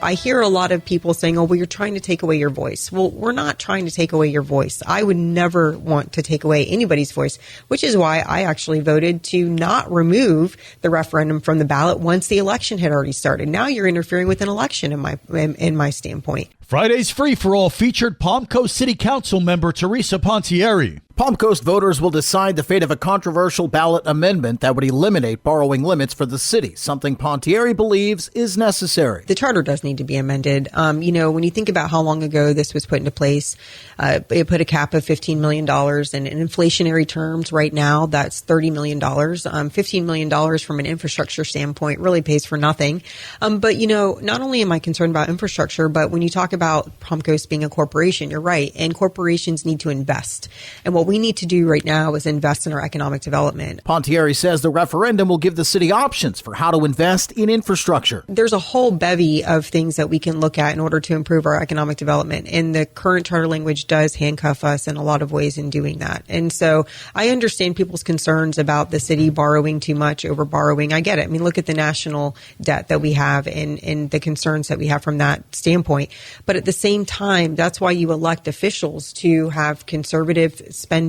I hear a lot of people saying, oh, well, you're trying to take away your voice. Well, we're not trying to take away your voice. I would never want to take away anybody's voice, which is why I actually voted to not remove the referendum from the ballot once the election had already started. Now you're interfering with an election in my standpoint. Friday's Free for All featured Palm Coast City Council member Teresa Pontieri. Palm Coast voters will decide the fate of a controversial ballot amendment that would eliminate borrowing limits for the city, something Pontieri believes is necessary. The charter does need to be amended. When you think about how long ago this was put into place, it put a cap of $15 million. And in inflationary terms right now, that's $30 million. $15 million from an infrastructure standpoint really pays for nothing. But not only am I concerned about infrastructure, but when you talk about Palm Coast being a corporation, you're right. And corporations need to invest. And what we need to do right now is invest in our economic development. Pontieri says the referendum will give the city options for how to invest in infrastructure. There's a whole bevy of things that we can look at in order to improve our economic development. And the current charter language does handcuff us in a lot of ways in doing that. And so I understand people's concerns about the city borrowing too much, over borrowing. I get it. I mean, look at the national debt that we have and the concerns that we have from that standpoint. But at the same time, that's why you elect officials to have conservative spending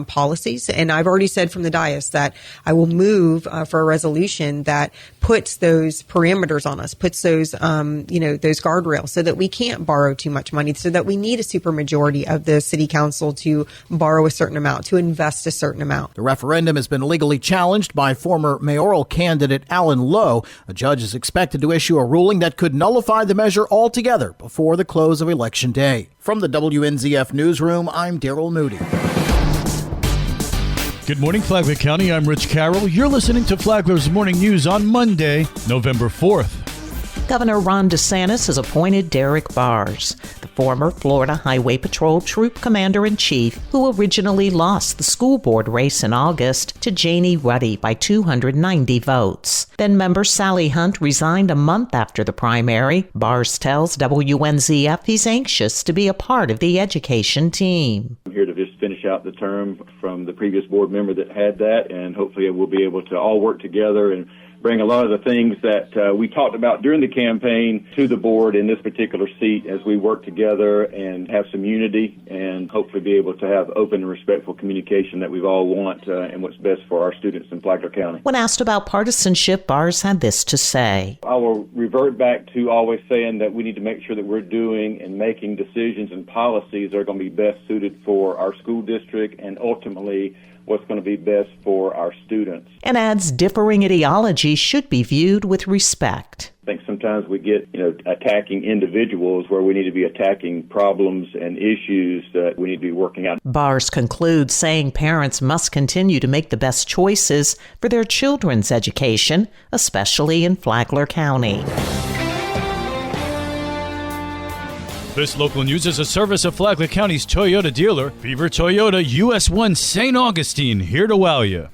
policies. And I've already said from the dais that I will move for a resolution that puts those parameters on us, puts those, those guardrails so that we can't borrow too much money, so that we need a supermajority of the city council to borrow a certain amount, to invest a certain amount. The referendum has been legally challenged by former mayoral candidate Alan Lowe. A judge is expected to issue a ruling that could nullify the measure altogether before the close of Election Day. From the WNZF Newsroom, I'm Daryl Moody. Good morning, Flagler County. I'm Rich Carroll. You're listening to Flagler's Morning News on Monday, November 4th. Governor Ron DeSantis has appointed Derek Bars, the former Florida Highway Patrol Troop Commander-in-Chief, who originally lost the school board race in August to Janie Ruddy by 290 votes. Then member Sally Hunt resigned a month after the primary. Bars tells WNZF he's anxious to be a part of the education team. I'm here to just finish out the term from the previous board member that had that, and hopefully we'll be able to all work together and bring a lot of the things that we talked about during the campaign to the board in this particular seat as we work together and have some unity and hopefully be able to have open and respectful communication that we all want and what's best for our students in Flagler County. When asked about partisanship, Bars had this to say. I will revert back to always saying that we need to make sure that we're doing and making decisions and policies that are going to be best suited for our school district and ultimately what's going to be best for our students. And adds differing ideology should be viewed with respect. I think sometimes we get, attacking individuals where we need to be attacking problems and issues that we need to be working out. Bars concludes saying parents must continue to make the best choices for their children's education, especially in Flagler County. This local news is a service of Flagler County's Toyota dealer, Beaver Toyota US 1 St. Augustine, here to wow you.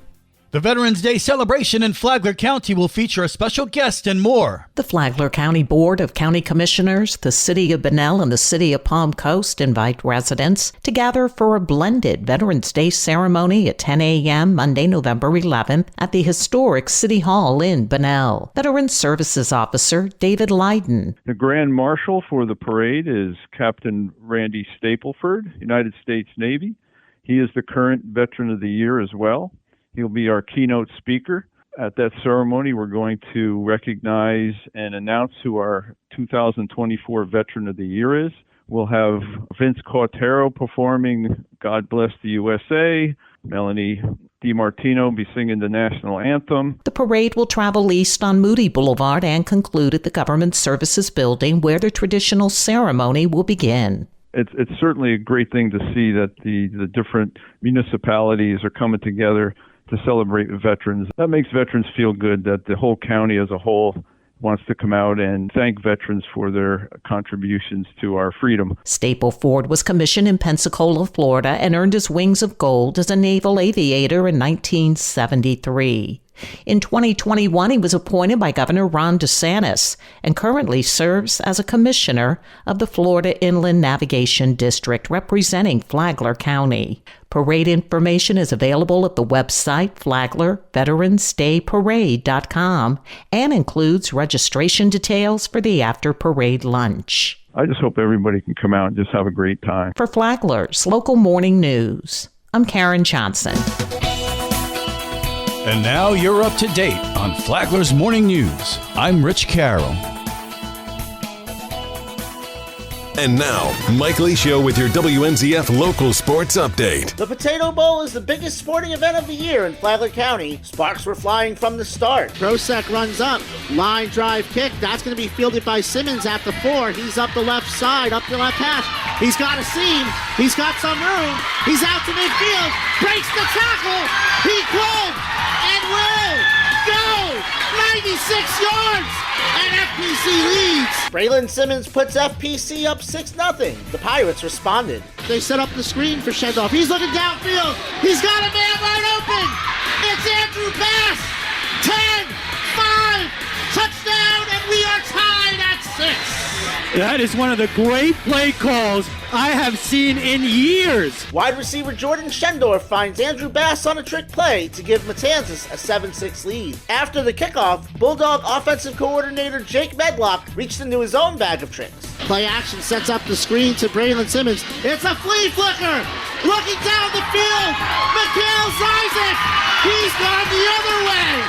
The Veterans Day celebration in Flagler County will feature a special guest and more. The Flagler County Board of County Commissioners, the City of Bunnell, and the City of Palm Coast invite residents to gather for a blended Veterans Day ceremony at 10 a.m. Monday, November 11th at the historic City Hall in Bunnell. Veterans Services Officer David Leiden. The Grand Marshal for the parade is Captain Randy Stapleford, United States Navy. He is the current Veteran of the Year as well. He'll be our keynote speaker. At that ceremony, we're going to recognize and announce who our 2024 Veteran of the Year is. We'll have Vince Cautero performing God Bless the USA. Melanie DiMartino be singing the national anthem. The parade will travel east on Moody Boulevard and conclude at the Government Services Building, where the traditional ceremony will begin. It's certainly a great thing to see that the different municipalities are coming together to celebrate veterans. That makes veterans feel good that the whole county as a whole wants to come out and thank veterans for their contributions to our freedom. Stapleford was commissioned in Pensacola, Florida, and earned his wings of gold as a naval aviator in 1973. In 2021, he was appointed by Governor Ron DeSantis and currently serves as a commissioner of the Florida Inland Navigation District representing Flagler County. Parade information is available at the website flaglerveteransdayparade.com and includes registration details for the after-parade lunch. I just hope everybody can come out and just have a great time. For Flagler's Local Morning News, I'm Karen Johnson. And now you're up to date on Flagler's Morning News. I'm Rich Carroll. And now, Mike Lee Show with your WNZF local sports update. The Potato Bowl is the biggest sporting event of the year in Flagler County. Sparks were flying from the start. Prosek runs up. Line drive kick. That's going to be fielded by Simmons at the 4. He's up the left side, up the left hash. He's got a seam. He's got some room. He's out to midfield. Breaks the tackle. He could and will go 96 yards. And FPC leads. Braylon Simmons puts FPC up 6-0. The Pirates responded. They set up the screen for Shendorf. He's looking downfield. He's got a man wide open. It's Andrew Bass. 10-5. Touchdown, and we are tied at 6. That is one of the great play calls I have seen in years. Wide receiver Jordan Shendorf finds Andrew Bass on a trick play to give Matanzas a 7-6 lead. After the kickoff, Bulldog offensive coordinator Jake Medlock reached into his own bag of tricks. Play action sets up the screen to Braylon Simmons. It's a flea flicker. Looking down the field. Mikhail Zizek. He's gone the other way.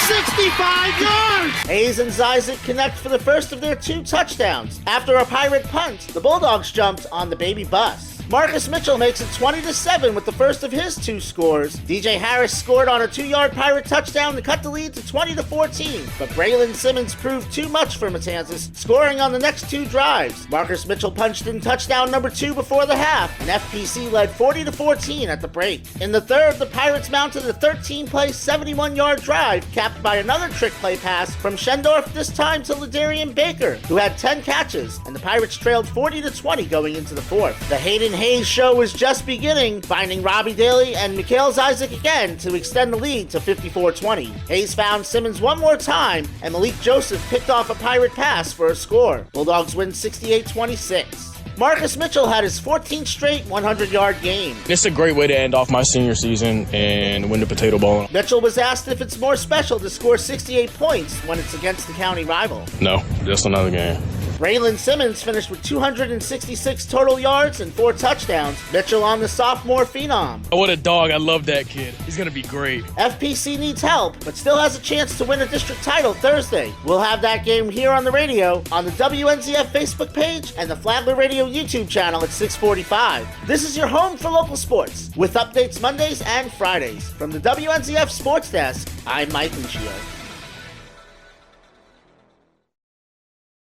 65 yards. Hayes and Zizek connect for the first of their 2 touchdowns. After a Pirate punt, the Bulldogs jumped on the baby bus. Marcus Mitchell makes it 20-7 with the first of his 2 scores. DJ Harris scored on a 2-yard Pirate touchdown to cut the lead to 20-14. But Braylon Simmons proved too much for Matanzas, scoring on the next 2 drives. Marcus Mitchell punched in touchdown number 2 before the half, and FPC led 40-14 at the break. In the third, the Pirates mounted a 13-play, 71-yard drive, capped by another trick play pass from Shendorf, this time to Ladarian Baker, who had 10 catches, and the Pirates trailed 40-20 going into the fourth. The Hayden Hayes show was just beginning, finding Robbie Daly and Mikhail Zizek again to extend the lead to 54-20. Hayes found Simmons one more time, and Malik Joseph picked off a Pirate pass for a score. Bulldogs win 68-26. Marcus Mitchell had his 14th straight 100-yard game. It's a great way to end off my senior season and win the Potato Bowl. Mitchell was asked if it's more special to score 68 points when it's against the county rival. No, just another game. Braylon Simmons finished with 266 total yards and 4 touchdowns. Mitchell on the sophomore phenom. Oh, what a dog. I love that kid. He's going to be great. FPC needs help, but still has a chance to win a district title Thursday. We'll have that game here on the radio, on the WNZF Facebook page, and the Flagler Radio YouTube channel at 6:45. This is your home for local sports, with updates Mondays and Fridays. From the WNZF Sports Desk, I'm Mike Lucio.